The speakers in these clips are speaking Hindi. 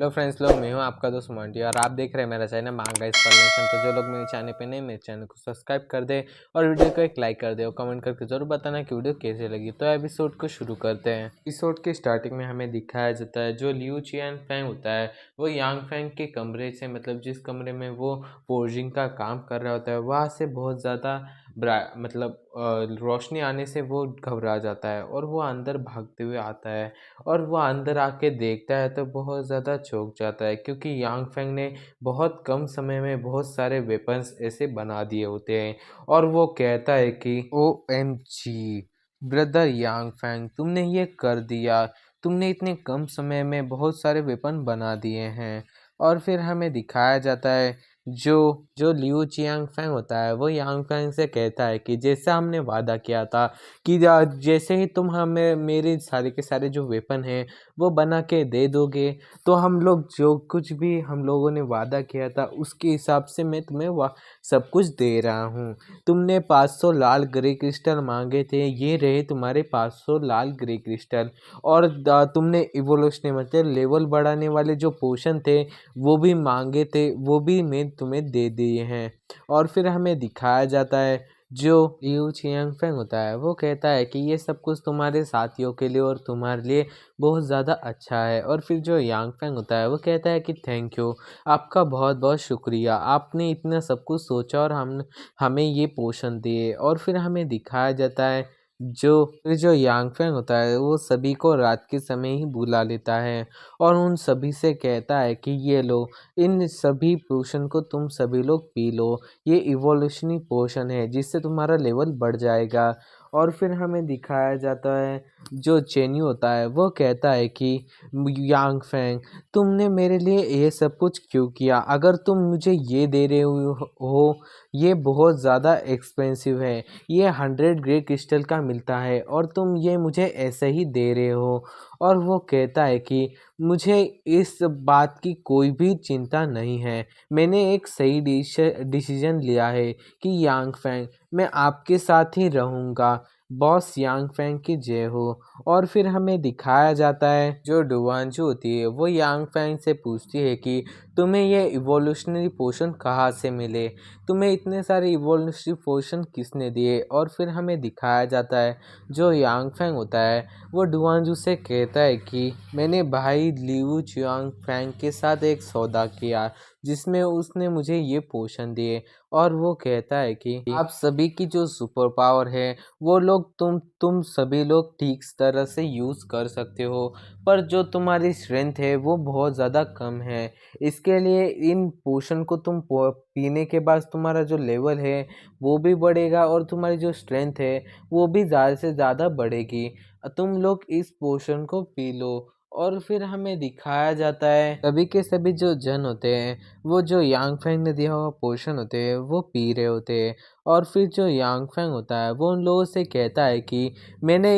हेलो फ्रेंड्स, लोग मैं हूँ आपका दोस्त मोंटी और आप देख रहे हैं मेरा चैनल मांगा एक्सप्लेनेशन। तो जो लोग मेरे चैनल पे नहीं, मेरे चैनल को सब्सक्राइब कर दे और वीडियो को एक लाइक कर दे और कमेंट करके जरूर बताना कि वीडियो कैसे लगी। तो एपिसोड को शुरू करते हैं। एपिसोड के स्टार्टिंग में हमें दिखाया जाता है जो लियू चियान फैंग होता है वो यांग फैंग के कमरे से, मतलब जिस कमरे में वो फोर्जिंग का काम कर रहा होता है, वहाँ से बहुत ज़्यादा रोशनी आने से वो घबरा जाता है और वो अंदर भागते हुए आता है। और वो अंदर आके देखता है तो बहुत ज़्यादा चौंक जाता है, क्योंकि यांग फेंग ने बहुत कम समय में बहुत सारे वेपन्स ऐसे बना दिए होते हैं। और वो कहता है कि OMG ब्रदर यांग फेंग, तुमने ये कर दिया। तुमने इतने कम समय में बहुत सारे वेपन बना दिए हैं। और फिर हमें दिखाया जाता है जो जो लिू चियांग फेंग होता है वो यांग फेंग से कहता है कि जैसा हमने वादा किया था कि जैसे ही तुम हमें मेरे सारे के सारे जो वेपन हैं वो बना के दे दोगे, तो हम लोग जो कुछ भी हम लोगों ने वादा किया था उसके हिसाब से मैं तुम्हें सब कुछ दे रहा हूँ। तुमने 500 लाल ग्रे क्रिस्टल मांगे थे, ये रहे तुम्हारे 500 लाल ग्रे क्रिस्टल। और तुमने इवोल्यूशन मतलब लेवल बढ़ाने वाले जो पोशन थे वो भी मांगे थे, वो भी मैं तुम्हें दे दिए हैं। और फिर हमें दिखाया जाता है जो लिू चियांग फेंग होता है वो कहता है कि ये सब कुछ तुम्हारे साथियों के लिए और तुम्हारे लिए बहुत ज़्यादा अच्छा है। और फिर जो यांग फेंग होता है वो कहता है कि थैंक यू, आपका बहुत बहुत शुक्रिया, आपने इतना सब कुछ सोचा और हम हमें ये पोषण दिए। और फिर हमें दिखाया जाता है जो यांग फेंग होता है वो सभी को रात के समय ही बुला लेता है और उन सभी से कहता है कि ये लो, इन सभी पोशन को तुम सभी लोग पी लो, ये इवोल्यूशनरी पोशन है जिससे तुम्हारा लेवल बढ़ जाएगा। और फिर हमें दिखाया जाता है जो चेन्यू होता है वो कहता है कि यांग फेंग, तुमने मेरे लिए ये सब कुछ क्यों किया? अगर तुम मुझे ये दे रहे हो ये बहुत ज़्यादा एक्सपेंसिव है, ये 100 ग्रे क्रिस्टल का मिलता है और तुम ये मुझे ऐसे ही दे रहे हो। और वो कहता है कि मुझे इस बात की कोई भी चिंता नहीं है, मैंने एक सही डिसीजन लिया है कि यांग फेंग, मैं आपके साथ ही रहूँगा। बॉस यांग फेंग की जय हो। और फिर हमें दिखाया जाता है जो डुवांजू होती है वो यांग फेंग से पूछती है कि तुम्हें ये इवोल्यूशनरी पोशन कहाँ से मिले, तुम्हें इतने सारे इवोल्यूशनरी पोशन किसने दिए। और फिर हमें दिखाया जाता है जो यांग फेंग होता है वो डुआंजू से कहता है कि मैंने भाई लिऊ चियांग फैंग के साथ एक सौदा किया जिसमें उसने मुझे ये पोशन दिए। और वो कहता है कि आप सभी की जो सुपर पावर है वो लोग तुम सभी लोग ठीक तरह से यूज़ कर सकते हो, पर जो तुम्हारी स्ट्रेंथ है वो बहुत ज़्यादा कम है। इसके लिए इन पोशन को तुम पीने के बाद तुम्हारा जो लेवल है वो भी बढ़ेगा और तुम्हारी जो स्ट्रेंथ है वो भी ज़्यादा से ज़्यादा बढ़ेगी। तुम लोग इस पोशन को पी लो। और फिर हमें दिखाया जाता है सभी के सभी जो जन होते हैं वो जो यांग फेंग ने दिया हुआ पोशन होते हैं वो पी रहे होते हैं। और फिर जो यांग फेंग होता है वो उन लोगों से कहता है कि मैंने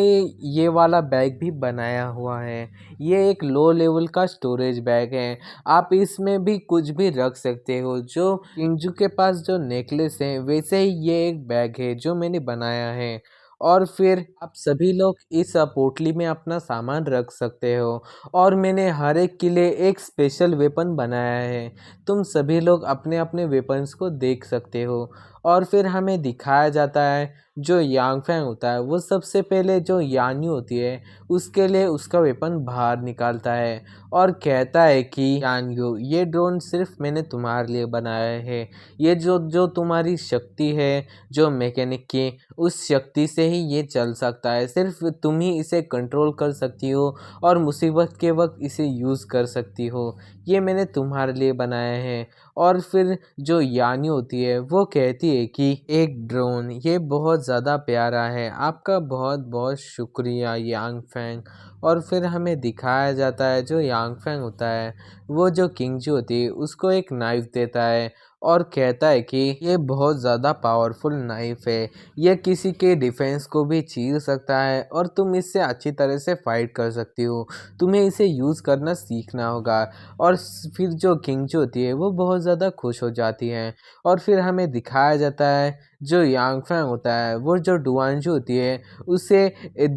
ये वाला बैग भी बनाया हुआ है, ये एक लो लेवल का स्टोरेज बैग है, आप इसमें भी कुछ भी रख सकते हो। जो किंगजू के पास जो नेकलेस है वैसे ही ये एक बैग है जो मैंने बनाया है। और फिर आप सभी लोग इस पोटली में अपना सामान रख सकते हो और मैंने हर एक के लिए एक स्पेशल वेपन बनाया है, तुम सभी लोग अपने अपने वेपन्स को देख सकते हो। और फिर हमें दिखाया जाता है जो यांग फैंग होता है वो सबसे पहले जो यान्यू होती है उसके लिए उसका वेपन बाहर निकालता है और कहता है कि यान्यू, ये ड्रोन सिर्फ मैंने तुम्हारे लिए बनाया है, ये जो जो तुम्हारी शक्ति है जो मैकेनिक की, उस शक्ति से ही ये चल सकता है, सिर्फ तुम ही इसे कंट्रोल कर सकती हो और मुसीबत के वक्त इसे यूज़ कर सकती हो, ये मैंने तुम्हारे लिए बनाया है। और फिर जो यानी होती है वो कहती है कि एक ड्रोन, ये बहुत ज़्यादा प्यारा है, आपका बहुत बहुत शुक्रिया यांग फैंग। और फिर हमें दिखाया जाता है जो यांग फैंग होता है वो जो किंगजू होती है उसको एक नाइफ देता है और कहता है कि ये बहुत ज़्यादा पावरफुल नाइफ है, ये किसी के डिफेंस को भी चीर सकता है और तुम इससे अच्छी तरह से फाइट कर सकती हो, तुम्हें इसे यूज़ करना सीखना होगा। और फिर जो किंगजू होती है वो बहुत ज़्यादा खुश हो जाती हैं। और फिर हमें दिखाया जाता है जो यांग फैंग होता है वो जो डुआंजू होती है उसे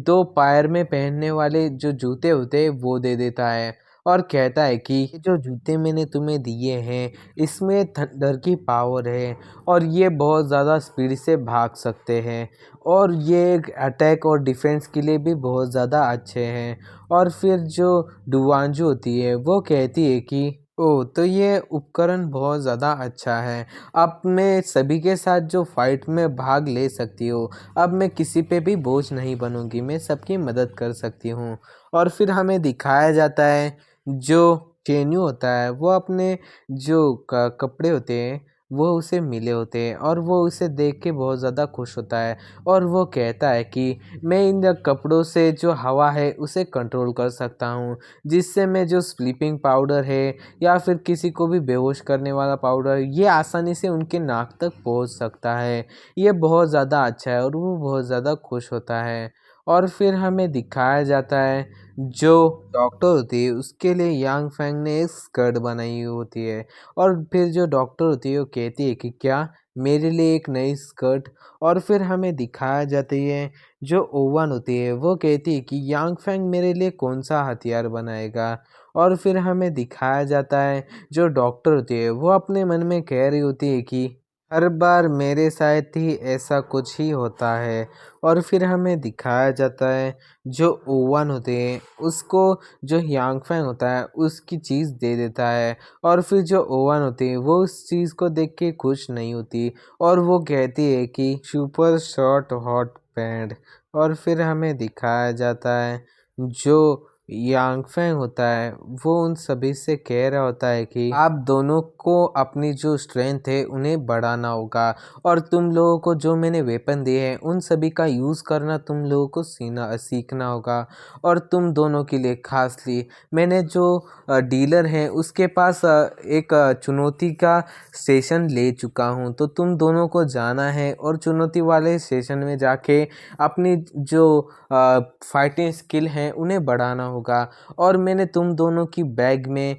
2 पैर में पहनने वाले जो जूते होते हैं वो दे देता है। और कहता है कि ये जो जूते मैंने तुम्हें दिए हैं इसमें थंडर की पावर है और ये बहुत ज़्यादा स्पीड से भाग सकते हैं और ये एक अटैक और डिफेंस के लिए भी बहुत ज़्यादा अच्छे हैं। और फिर जो डुवांजू होती है वो कहती है कि ओह! तो ये उपकरण बहुत ज़्यादा अच्छा है। अब मैं सभी के साथ जो फ़ाइट में भाग ले सकती हूँ। अब मैं किसी पे भी बोझ नहीं बनूँगी, मैं सबकी मदद कर सकती हूँ। और फिर हमें दिखाया जाता है जो केन्यू होता है वो अपने जो क कपड़े होते हैं वो उसे मिले होते हैं और वो उसे देख के बहुत ज़्यादा खुश होता है और वो कहता है कि मैं इन कपड़ों से जो हवा है उसे कंट्रोल कर सकता हूँ, जिससे मैं जो स्लीपिंग पाउडर है या फिर किसी को भी बेहोश करने वाला पाउडर ये आसानी से उनके नाक तक पहुँच सकता है। ये बहुत ज़्यादा अच्छा है और वो बहुत ज़्यादा खुश होता है। और फिर हमें दिखाया जाता है जो डॉक्टर होती है उसके लिए यांग फैंग ने एक स्कर्ट बनाई हुई होती है और फिर जो डॉक्टर होती है वो कहती है कि क्या मेरे लिए एक नई स्कर्ट। और फिर हमें दिखाया जाती है जो ओवन होती है वो कहती है कि यांग फैंग मेरे लिए कौन सा हथियार बनाएगा। और फिर हमें दिखाया जाता है जो डॉक्टर होती है वो अपने मन में कह रही होती है कि हर बार मेरे साथ ही ऐसा कुछ ही होता है। और फिर हमें दिखाया जाता है जो ओवन होते हैं उसको जो यांग फैंग होता है उसकी चीज़ दे देता है और फिर जो ओवन होती है वो उस चीज़ को देख के खुश नहीं होती और वो कहती है कि सुपर शॉर्ट हॉट पैंट। और फिर हमें दिखाया जाता है जो यांग फैंग होता है वो उन सभी से कह रहा होता है कि आप दोनों को अपनी जो स्ट्रेंथ है उन्हें बढ़ाना होगा और तुम लोगों को जो मैंने वेपन दिए हैं उन सभी का यूज़ करना तुम लोगों को सीखना होगा। और तुम दोनों के लिए खासली मैंने जो डीलर है उसके पास एक चुनौती का सेशन ले चुका हूँ, तो तुम दोनों को जाना है और चुनौती वाले सेशन में जाके अपनी जो फाइटिंग स्किल हैं उन्हें बढ़ाना होगा। और मैंने तुम दोनों की बैग में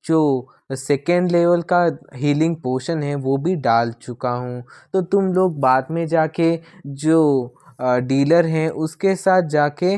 जो सेकेंड लेवल का हीलिंग पोशन है वो भी डाल चुका हूँ, तो तुम लोग बाद में जाके जो डीलर हैं उसके साथ जाके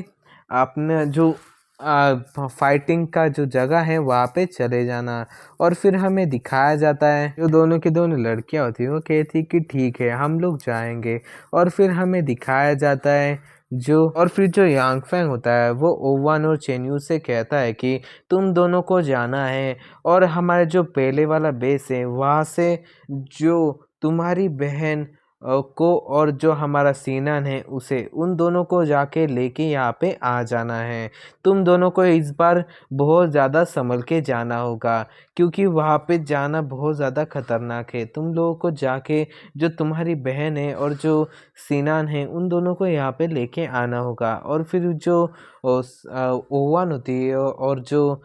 अपना जो फाइटिंग का जो जगह है वहाँ पे चले जाना। और फिर हमें दिखाया जाता है जो दोनों की दोनों लड़कियाँ होती हैं वो कहती कि ठीक है हम लोग जाएंगे। और फिर हमें दिखाया जाता है जो यांग फैंग होता है वो ओवन और चेन्यू से कहता है कि तुम दोनों को जाना है और हमारे जो पहले वाला बेस है वहाँ से जो तुम्हारी बहन को और जो हमारा सीनन है उसे उन दोनों को जाके लेके यहाँ पे आ जाना है। तुम दोनों को इस बार बहुत ज़्यादा संभल के जाना होगा क्योंकि वहाँ पे जाना बहुत ज़्यादा खतरनाक है। तुम लोगों को जाके जो तुम्हारी बहन है और जो सीनान है उन दोनों को यहाँ पे लेके आना होगा। और फिर जो ओवन होती है और जो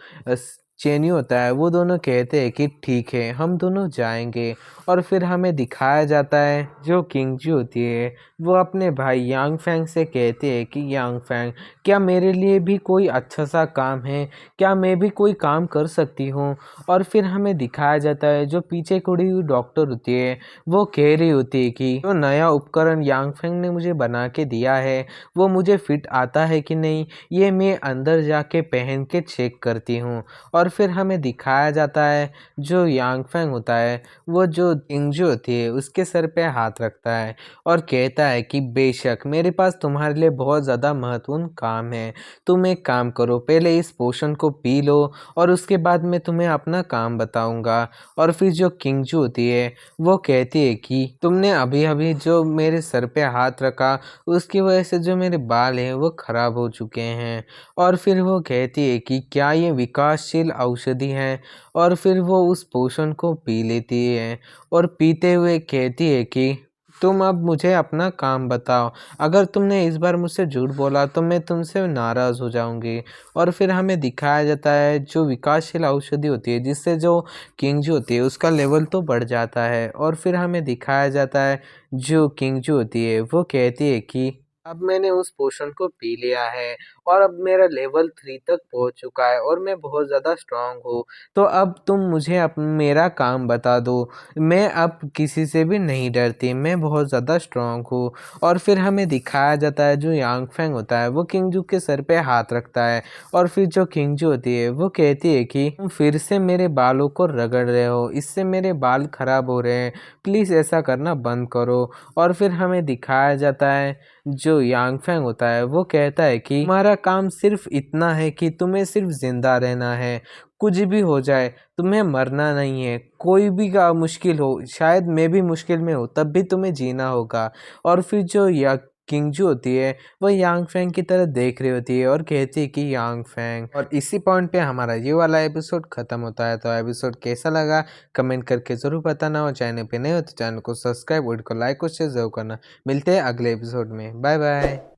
चेनी होता है वो दोनों कहते हैं कि ठीक है हम दोनों जाएंगे। और फिर हमें दिखाया जाता है जो किंगजी होती है वो अपने भाई यांग फैंग से कहते हैं कि यांग फैंग क्या मेरे लिए भी कोई अच्छा सा काम है, क्या मैं भी कोई काम कर सकती हूँ। और फिर हमें दिखाया जाता है जो पीछे खड़ी हुई डॉक्टर होती है वो कह रही होती है कि जो नया उपकरण यांग फैंग ने मुझे बना के दिया है वो मुझे फिट आता है कि नहीं, ये मैं अंदर जाके पहन के चेक करती हूँ। और फिर हमें दिखाया जाता है जो यांग फैंग होता है वो जो इंजू होती है उसके सर पे हाथ रखता है और कहता है कि बेशक मेरे पास तुम्हारे लिए बहुत ज़्यादा महत्वपूर्ण काम है, तुम एक काम करो पहले इस पोशन को पी लो और उसके बाद मैं तुम्हें अपना काम बताऊंगा। और फिर जो किंगजू होती है वो कहती है कि तुमने अभी अभी जो मेरे सर पे हाथ रखा उसकी वजह से जो मेरे बाल हैं वो खराब हो चुके हैं। और फिर वो कहती है कि क्या ये विकासशील औषधि है। और फिर वो उस पोशन को पी लेती है और पीते हुए कहती है कि तुम अब मुझे अपना काम बताओ, अगर तुमने इस बार मुझसे झूठ बोला तो मैं तुमसे नाराज़ हो जाऊंगी। और फिर हमें दिखाया जाता है जो विकासशील औषधि होती है जिससे जो किंगजू होती है उसका लेवल तो बढ़ जाता है। और फिर हमें दिखाया जाता है जो किंगजू होती है वो कहती है कि अब मैंने उस पोशन को पी लिया है और अब मेरा लेवल 3 तक पहुँच चुका है और मैं बहुत ज़्यादा स्ट्रॉन्ग हूँ। तो अब तुम मुझे मेरा काम बता दो। मैं अब किसी से भी नहीं डरती, मैं बहुत ज़्यादा स्ट्रॉन्ग हूँ। और फिर हमें दिखाया जाता है जो यांग फेंग होता है वो किंगजू के सर पे हाथ रखता है और फिर जो किंगजू होती है वो कहती है कि तुम फिर से मेरे बालों को रगड़ रहे हो, इससे मेरे बाल खराब हो रहे हैं, प्लीज़ ऐसा करना बंद करो। और फिर हमें दिखाया जाता है जो यांग फेंग होता है वो कहता है कि तुम्हारा काम सिर्फ इतना है कि तुम्हें सिर्फ जिंदा रहना है, कुछ भी हो जाए तुम्हें मरना नहीं है, कोई भी का मुश्किल हो, शायद मैं भी मुश्किल में हूँ तब भी तुम्हें जीना होगा। और फिर जो या किंगजू होती है वो यांग फेंग की तरह देख रही होती है और कहती है कि यांग फेंग। और इसी पॉइंट पे हमारा ये वाला एपिसोड खत्म होता है। तो एपिसोड कैसा लगा कमेंट करके ज़रूर बताना, और चैनल पे नए हो तो चैनल को सब्सक्राइब, वीडियो को लाइक और शेयर जरूर करना। मिलते हैं अगले एपिसोड में। Bye bye.